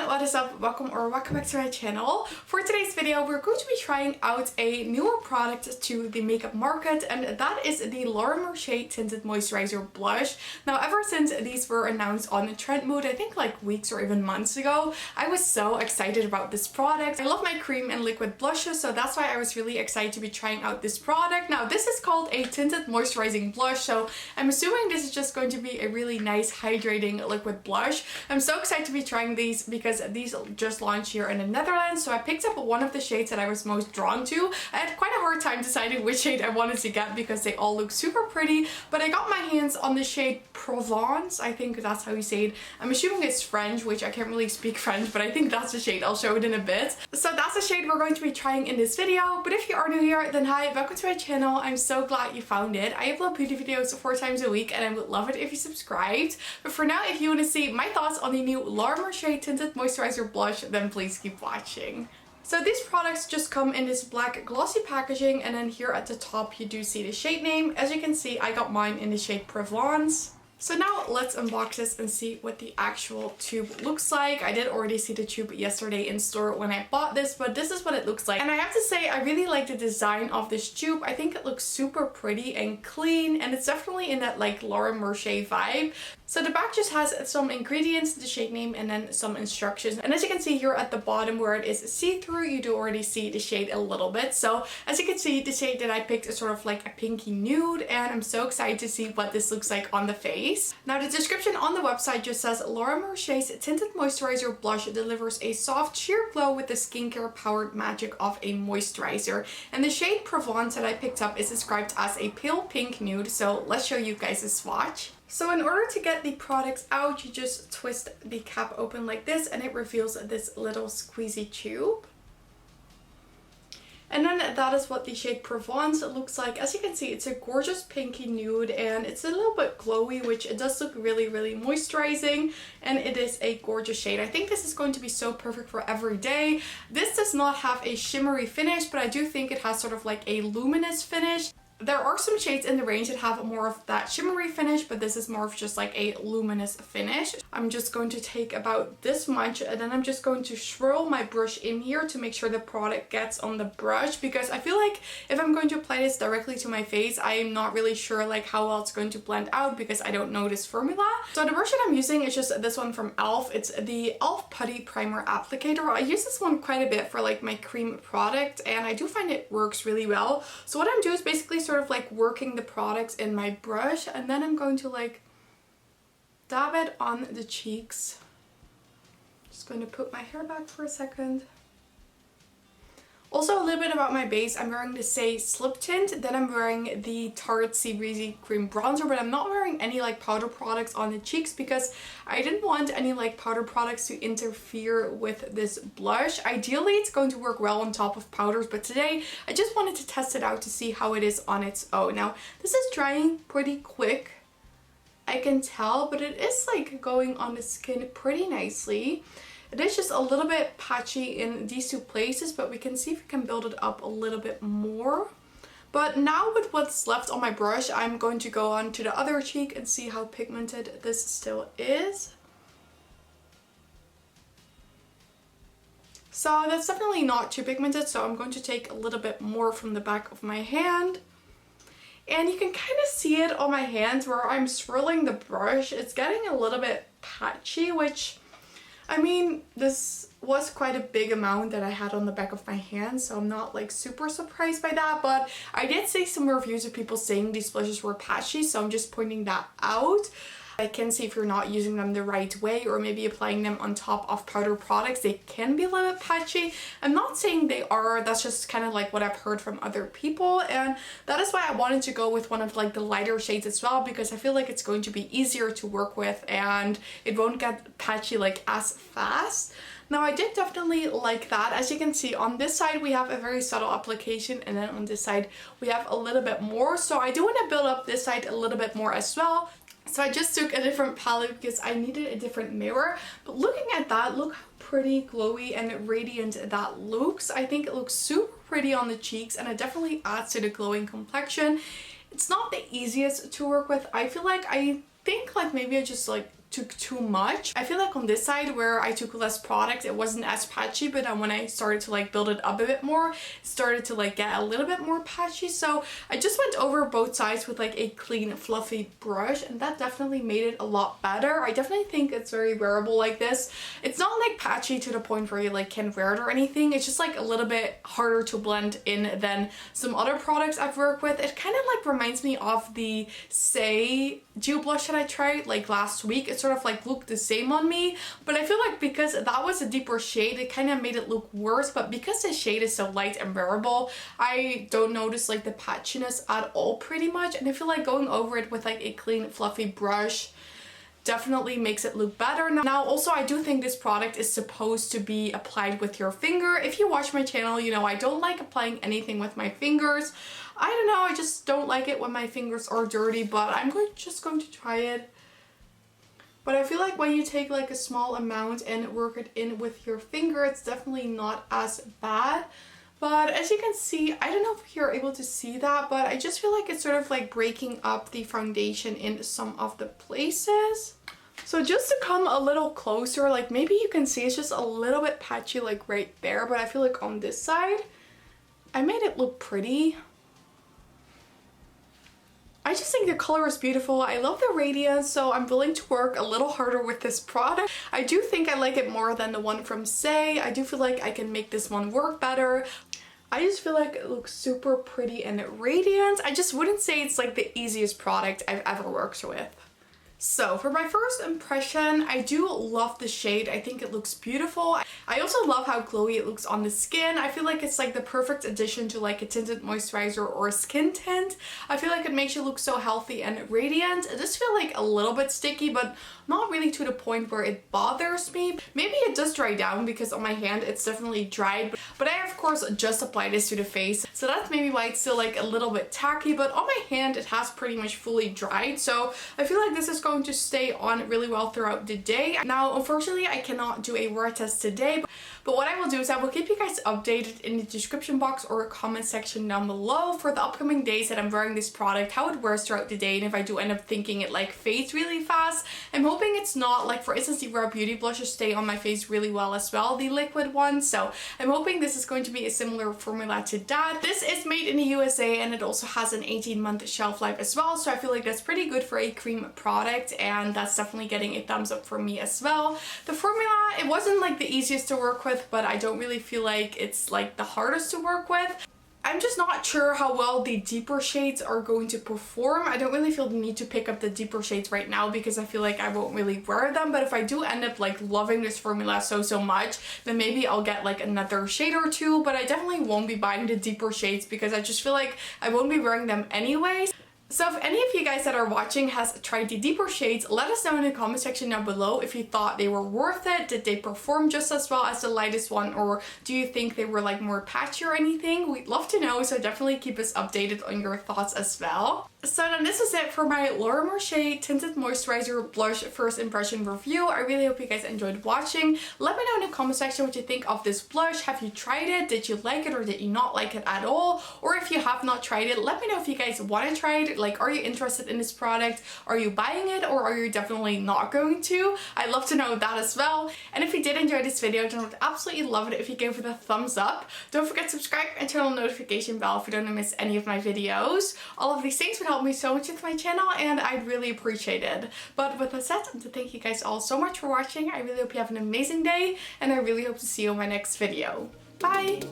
what is up? Welcome back to my channel. For today's video, we're going to be trying out a newer product to the makeup market, and that is the Laura Mercier Tinted Moisturizer blush. Now, ever since these were announced on Trendmood, I think like weeks or even months ago, I was so excited about this product. I love my cream and liquid blushes, so that's why I was really excited to be trying out this product. Now, this is called a tinted moisturizing blush, so I'm assuming this is just going to be a really nice hydrating liquid blush. I'm so excited to be trying these because these just launched here in the Netherlands, so I picked up one of the shades that I was most drawn to. I had quite a hard time deciding which shade I wanted to get because they all look super pretty, but I got my hands on the shade Provence. I think that's how you say it. I'm assuming it's French, which I can't really speak French, but I think that's the shade. I'll show it in a bit. So that's the shade we're going to be trying in this video. But if you are new here, then hi, welcome to my channel. I'm so glad you found it. I upload beauty videos 4 times a week, and I would love it if you subscribed. But for now, if you want to see my thoughts on the new Laura Mercier Tinted Moisturizer blush, then please keep watching. So these products just come in this black glossy packaging, and then here at the top you do see the shade name. As you can see, I got mine in the shade Provence. So now let's unbox this and see what the actual tube looks like. I did already see the tube yesterday in store when I bought this, but this is what it looks like. And I have to say, I really like the design of this tube. I think it looks super pretty and clean, and it's definitely in that like Laura Mercier vibe. So the back just has some ingredients, the shade name, and then some instructions. And as you can see here at the bottom where it is see-through, you do already see the shade a little bit. So as you can see, the shade that I picked is sort of like a pinky nude, and I'm so excited to see what this looks like on the face. Now the description on the website just says Laura Mercier's Tinted Moisturizer Blush delivers a soft sheer glow with the skincare powered magic of a moisturizer. And the shade Provence that I picked up is described as a pale pink nude. So let's show you guys a swatch. So in order to get the products out, you just twist the cap open like this, and it reveals this little squeezy tube. And then that is what the shade Provence looks like. As you can see, it's a gorgeous pinky nude, and it's a little bit glowy, which it does look really, really moisturizing, and it is a gorgeous shade. I think this is going to be so perfect for every day. This does not have a shimmery finish, but I do think it has sort of like a luminous finish. There are some shades in the range that have more of that shimmery finish, but this is more of just like a luminous finish. I'm just going to take about this much, and then I'm just going to swirl my brush in here to make sure the product gets on the brush, because I feel like if I'm going to apply this directly to my face, I am not really sure like how well it's going to blend out because I don't know this formula. So the brush that I'm using is just this one from e.l.f. It's the e.l.f. Putty Primer Applicator. I use this one quite a bit for like my cream product, and I do find it works really well. So what I'm doing is basically sort of like working the products in my brush, and then I'm going to like dab it on the cheeks. Just going to put my hair back for a second. Also a little bit about my base. I'm wearing the Say Slip Tint, then I'm wearing the Tarte Sea Breezy Cream Bronzer, but I'm not wearing any like powder products on the cheeks because I didn't want any like powder products to interfere with this blush. Ideally it's going to work well on top of powders, but today I just wanted to test it out to see how it is on its own. Now this is drying pretty quick, I can tell, but it is like going on the skin pretty nicely. It is just a little bit patchy in these two places, but we can see if we can build it up a little bit more. But now with what's left on my brush, I'm going to go on to the other cheek and see how pigmented this still is. So that's definitely not too pigmented, so I'm going to take a little bit more from the back of my hand. And you can kind of see it on my hands where I'm swirling the brush. It's getting a little bit patchy, which, I mean, this was quite a big amount that I had on the back of my hand, so I'm not like super surprised by that, but I did see some reviews of people saying these blushes were patchy, so I'm just pointing that out. I can see if you're not using them the right way, or maybe applying them on top of powder products, they can be a little bit patchy. I'm not saying they are, that's just kind of like what I've heard from other people, and that is why I wanted to go with one of like the lighter shades as well, because I feel like it's going to be easier to work with and it won't get patchy like as fast. Now I did definitely like that. As you can see on this side we have a very subtle application, and then on this side we have a little bit more, so I do want to build up this side a little bit more as well. So I just took a different palette because I needed a different mirror. But looking at that, look how pretty glowy and radiant that looks. I think it looks super pretty on the cheeks, and it definitely adds to the glowing complexion. It's not the easiest to work with. I feel like I think like maybe I just like took too much. I feel like on this side where I took less product, it wasn't as patchy, but then when I started to like build it up a bit more, it started to like get a little bit more patchy. So I just went over both sides with like a clean fluffy brush, and that definitely made it a lot better. I definitely think it's very wearable like this. It's not like patchy to the point where you like can't wear it or anything. It's just like a little bit harder to blend in than some other products I've worked with. It kind of like reminds me of the Say Dew blush that I tried like last week. It sort of like looked the same on me, but I feel like because that was a deeper shade, it kind of made it look worse. But because the shade is so light and wearable, I don't notice like the patchiness at all pretty much. And I feel like going over it with like a clean fluffy brush definitely makes it look better. Now also, I do think this product is supposed to be applied with your finger. If you watch my channel, you know I don't like applying anything with my fingers. I don't know, I just don't like it when my fingers are dirty, but I'm just going to try it. But I feel like when you take like a small amount and work it in with your finger, it's definitely not as bad. But as you can see, I don't know if you're able to see that, but I just feel like it's sort of like breaking up the foundation in some of the places. So just to come a little closer, like maybe you can see it's just a little bit patchy like right there, but I feel like on this side, I made it look pretty. I just think the color is beautiful. I love the radiance, so I'm willing to work a little harder with this product. I do think I like it more than the one from Say. I do feel like I can make this one work better. I just feel like it looks super pretty and radiant. I just wouldn't say it's like the easiest product I've ever worked with. So for my first impression, I do love the shade. I think it looks beautiful. I also love how glowy it looks on the skin. I feel like it's like the perfect addition to like a tinted moisturizer or a skin tint. I feel like it makes you look so healthy and radiant. It does feel like a little bit sticky, but not really to the point where it bothers me. Maybe it does dry down because on my hand it's definitely dried, but I of course just applied this to the face, so that's maybe why it's still like a little bit tacky, but on my hand it has pretty much fully dried, so I feel like this is going to stay on really well throughout the day. Now unfortunately I cannot do a wear test today, but what I will do is I will keep you guys updated in the description box or comment section down below for the upcoming days that I'm wearing this product, how it wears throughout the day, and if I do end up thinking it like fades really fast. I'm hoping it's not. Like for instance, the Rare Beauty blushes stay on my face really well as well, the liquid ones, so I'm hoping this is going to be a similar formula to that. This is made in the USA and it also has an 18-month shelf life as well, so I feel like that's pretty good for a cream product, and that's definitely getting a thumbs up for me as well. The formula, it wasn't like the easiest to work with, but I don't really feel like it's like the hardest to work with. I'm just not sure how well the deeper shades are going to perform. I don't really feel the need to pick up the deeper shades right now because I feel like I won't really wear them, but if I do end up like loving this formula so much, then maybe I'll get like another shade or two, but I definitely won't be buying the deeper shades because I just feel like I won't be wearing them anyways. So if any of you guys that are watching has tried the deeper shades, let us know in the comment section down below if you thought they were worth it. Did they perform just as well as the lightest one, or do you think they were like more patchy or anything? We'd love to know, so definitely keep us updated on your thoughts as well. So then this is it for my Laura Mercier Tinted Moisturizer Blush First Impression review. I really hope you guys enjoyed watching. Let me know in the comment section what you think of this blush. Have you tried it? Did you like it or did you not like it at all? Or if you have not tried it, let me know if you guys want to try it. Like, are you interested in this product? Are you buying it, or are you definitely not going to? I'd love to know that as well. And if you did enjoy this video, then I would absolutely love it if you gave it a thumbs up. Don't forget to subscribe and turn on the notification bell if you don't want to miss any of my videos. All of these things would help me so much with my channel and I'd really appreciate it. But with that said, I want to thank you guys all so much for watching. I really hope you have an amazing day and I really hope to see you in my next video. Bye!